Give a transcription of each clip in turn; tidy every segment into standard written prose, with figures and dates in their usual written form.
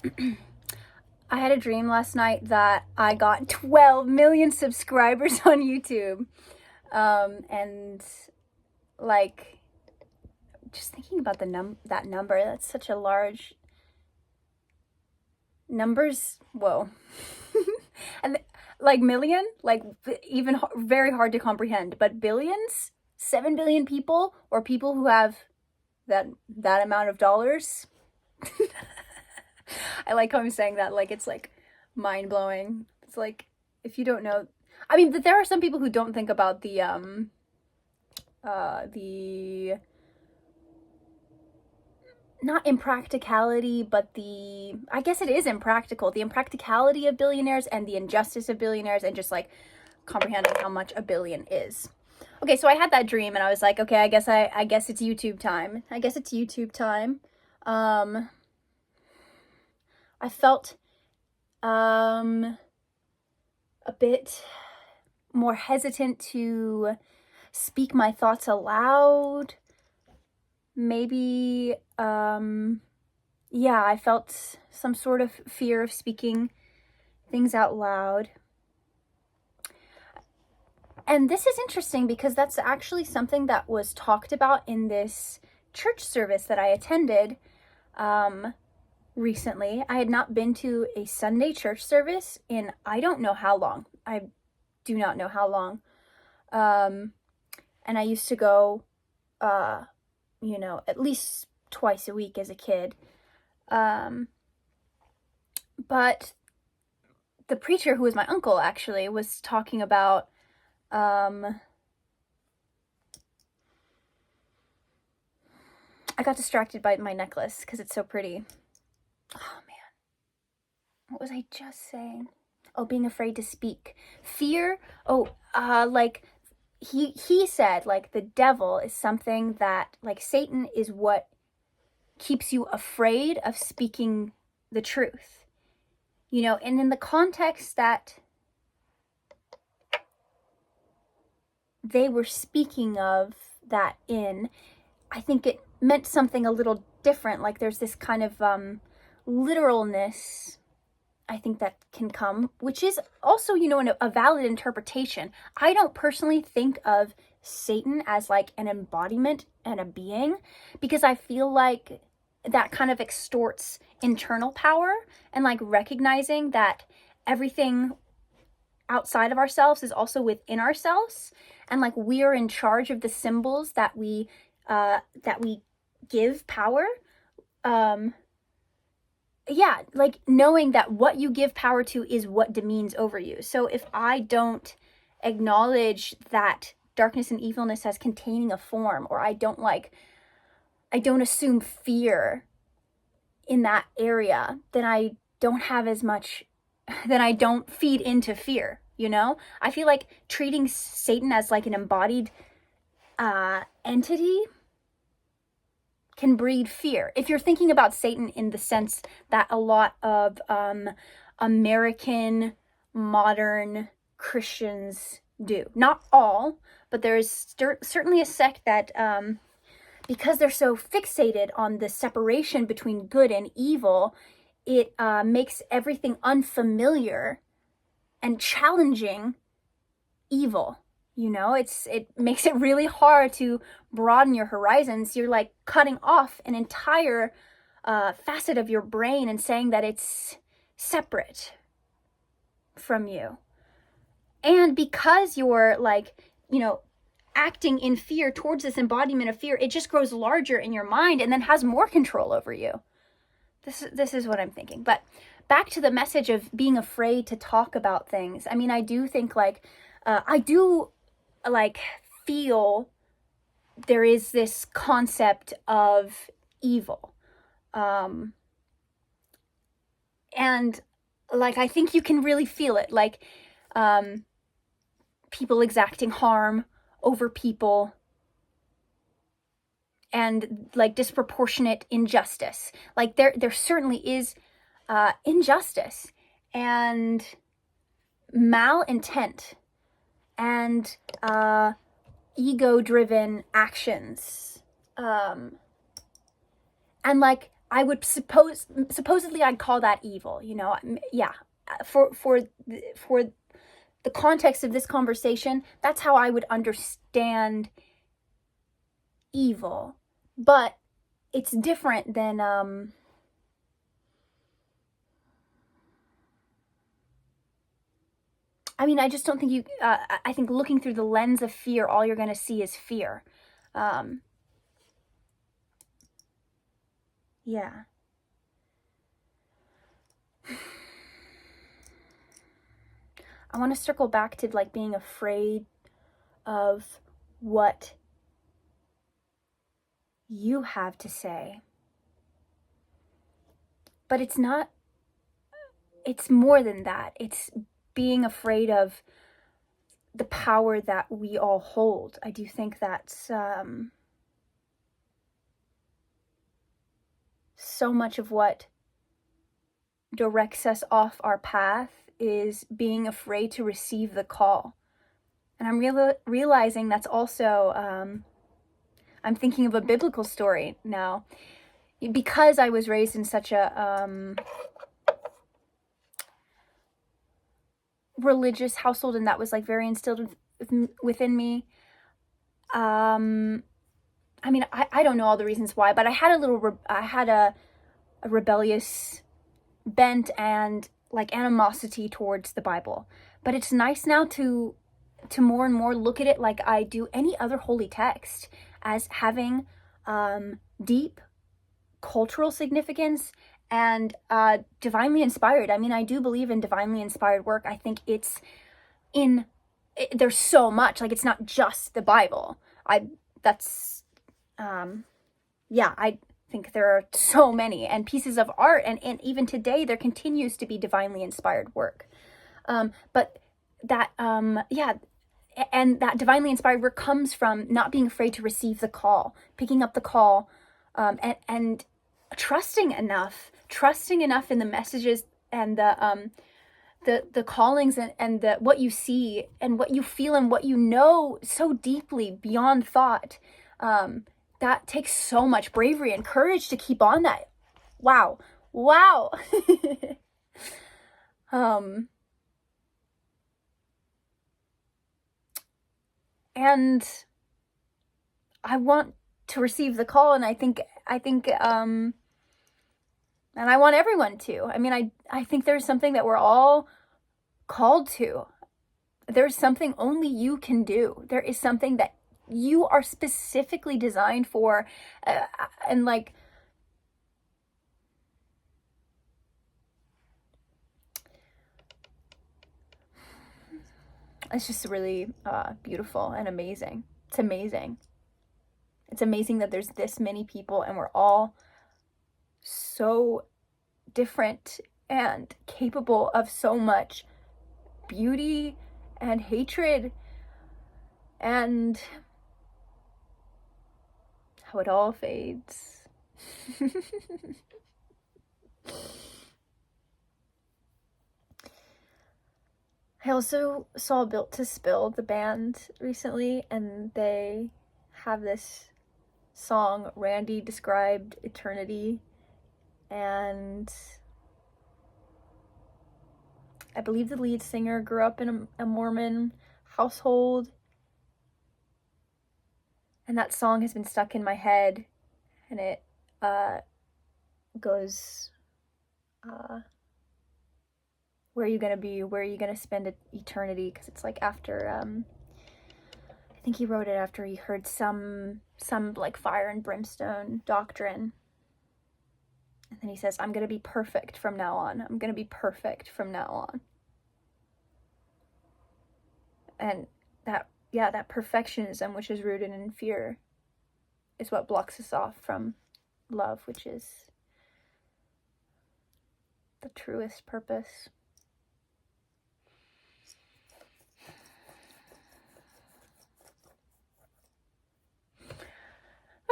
I had a dream last night that I got 12 million subscribers on YouTube. And like just thinking about that number, that's such a large numbers. Whoa. And like million, like even very hard to comprehend, but billions, 7 billion people, or people who have that amount of dollars. I like how I'm saying that, like it's like mind blowing. It's like, if you don't know, I mean, there are some people who don't think about the not impracticality, but I guess it is impractical, the impracticality of billionaires and the injustice of billionaires, and just like comprehending how much a billion is. Okay, so I had that dream and I was like, okay, I guess it's YouTube time. I guess it's YouTube time. I felt a bit more hesitant to speak my thoughts aloud. Maybe, yeah, I felt some sort of fear of speaking things out loud. And this is interesting because that's actually something that was talked about in this church service that I attended recently. I had not been to a Sunday church service in I don't know how long. I do not know how long. And I used to go, at least twice a week as a kid. But the preacher, who was my uncle actually, was talking about I got distracted by my necklace because it's so pretty. Oh man, what was I just saying? Oh, being afraid to speak. Fear. Oh, like he said, like the devil is something that, like Satan is what keeps you afraid of speaking the truth. And in the context that they were speaking of that in, I think it meant something a little different. Like there's this kind of literalness, I think, that can come, which is also, a valid interpretation. I don't personally think of Satan as like an embodiment and a being, because I feel like that kind of extorts internal power, and like recognizing that everything outside of ourselves is also within ourselves, and like we are in charge of the symbols that we give power. Yeah, like knowing that what you give power to is what demeans over you. So if I don't acknowledge that darkness and evilness as containing a form, or I don't assume fear in that area, then I don't have as much, then I don't feed into fear, I feel like treating Satan as like an embodied entity can breed fear. If you're thinking about Satan in the sense that a lot of American modern Christians do. Not all, but there is certainly a sect that, because they're so fixated on the separation between good and evil, it makes everything unfamiliar and challenging evil. It makes it really hard to broaden your horizons. You're like cutting off an entire facet of your brain and saying that it's separate from you. And because you're like, acting in fear towards this embodiment of fear, it just grows larger in your mind and then has more control over you. This is what I'm thinking. But back to the message of being afraid to talk about things. I mean, I do think like, I do like feel there is this concept of evil. And like, I think you can really feel it. Like, people exacting harm over people, and like disproportionate injustice. Like there certainly is injustice and malintent and ego-driven actions, and like I would supposedly I'd call that evil, you know. Yeah, for the context of this conversation, that's how I would understand evil. But it's different than I mean, I just don't think you I think looking through the lens of fear, all you're going to see is fear. Yeah. I want to circle back to like being afraid of what you have to say. But it's not, it's more than that. It's being afraid of the power that we all hold. I do think that's so much of what directs us off our path is being afraid to receive the call. And I'm realizing that's also, I'm thinking of a biblical story now. Because I was raised in such a religious household, and that was like very instilled within me. I mean, I don't know all the reasons why, but I had a rebellious bent and like animosity towards the Bible. But it's nice now to more and more look at it like I do any other holy text, as having deep cultural significance and divinely inspired. I mean, I do believe in divinely inspired work. I think there's so much, like, it's not just the Bible. I think there are so many and pieces of art, and even today there continues to be divinely inspired work. But that and that divinely inspired work comes from not being afraid to receive the call, picking up the call, and trusting enough in the messages and the callings and the what you see and what you feel and what you know so deeply beyond thought. That takes so much bravery and courage to keep on that. Wow. And I want to receive the call, and I think and I want everyone to. I mean, I think there's something that we're all called to. There's something only you can do. There is something that you are specifically designed for, and like, it's just really beautiful and amazing. It's amazing. It's amazing that there's this many people and we're all so different and capable of so much beauty and hatred, and how it all fades. I also saw Built to Spill, the band, recently, and they have this song, Randy Described Eternity, and I believe the lead singer grew up in a Mormon household, and that song has been stuck in my head, and it goes, where are you gonna be? Where are you gonna spend eternity? Because it's like after, I think he wrote it after he heard some like fire and brimstone doctrine. And then he says, I'm gonna be perfect from now on. I'm gonna be perfect from now on. And that perfectionism, which is rooted in fear, is what blocks us off from love, which is the truest purpose.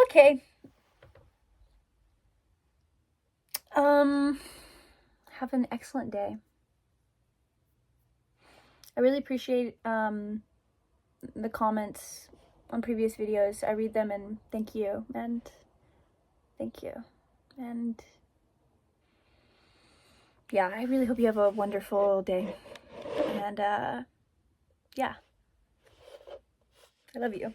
Okay. Have an excellent day. I really appreciate the comments on previous videos. I read them, and thank you. And yeah, I really hope you have a wonderful day. And yeah, I love you.